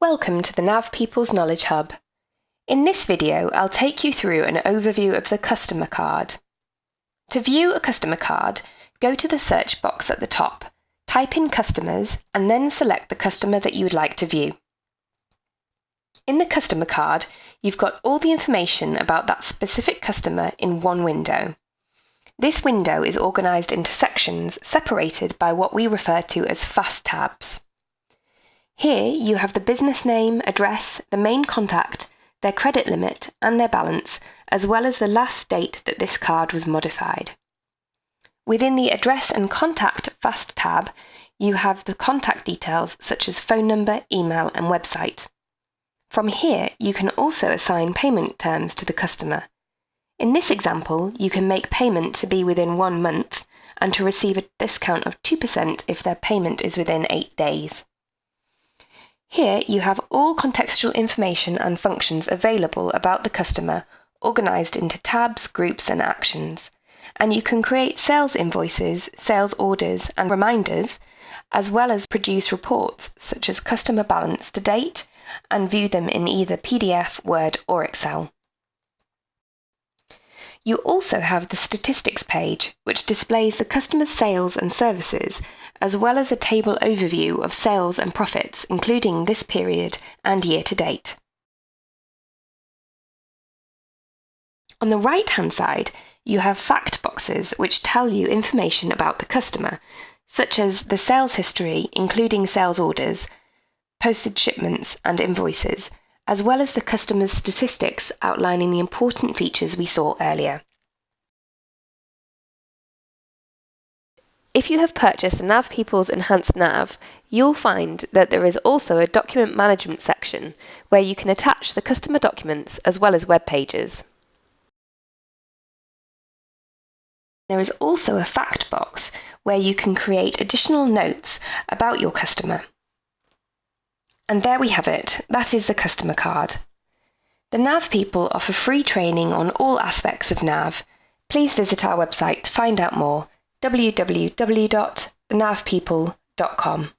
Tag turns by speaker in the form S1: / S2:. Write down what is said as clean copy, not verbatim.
S1: Welcome to the NAV People's Knowledge Hub. In this video, I'll take you through an overview of the customer card. To view a customer card, go to the search box at the top, type in customers, and then select the customer that you would like to view. In the customer card, you've got all the information about that specific customer in one window. This window is organized into sections separated by what we refer to as fast tabs. Here you have the business name, address, the main contact, their credit limit and their balance, as well as the last date that this card was modified. Within the Address and Contact Fast tab, you have the contact details such as phone number, email and website. From here, you can also assign payment terms to the customer. In this example, you can make payment to be within 1 month and to receive a discount of 2% if their payment is within 8 days. Here you have all contextual information and functions available about the customer, organized into tabs, groups and actions. And you can create sales invoices, sales orders and reminders, as well as produce reports such as customer balance to date and view them in either PDF, Word or Excel. You also have the statistics page, which displays the customer's sales and services, as well as a table overview of sales and profits, including this period and year to date. On the right-hand side, you have fact boxes which tell you information about the customer, such as the sales history, including sales orders, posted shipments and invoices, as well as the customer's statistics outlining the important features we saw earlier. If you have purchased the NAV People's Enhanced NAV, you'll find that there is also a document management section where you can attach the customer documents as well as web pages. There is also a fact box where you can create additional notes about your customer. And there we have it, that is the customer card. The NAV People offer free training on all aspects of NAV. Please visit our website to find out more, www.thenavpeople.com.